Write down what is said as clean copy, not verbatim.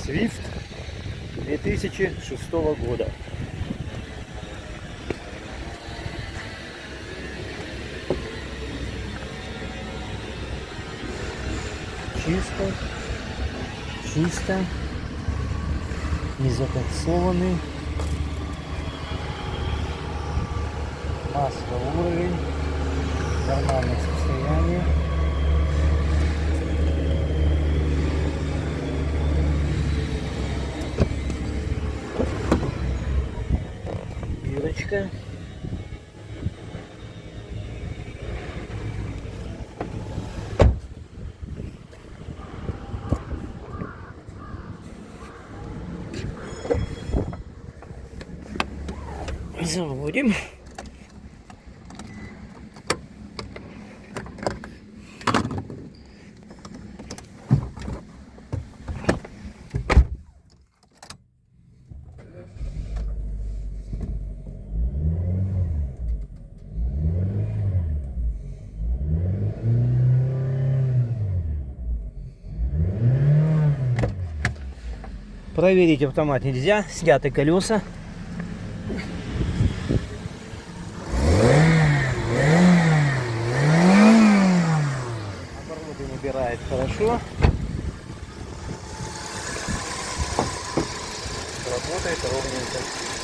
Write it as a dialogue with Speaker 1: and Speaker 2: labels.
Speaker 1: Swift 2006 года. Чисто, чисто, не закоксованный. Масло уровень, в нормальном состоянии. Бирочка. Заводим. Проверить автомат нельзя, сняты колеса. Обороты набирает хорошо. Работает ровненько.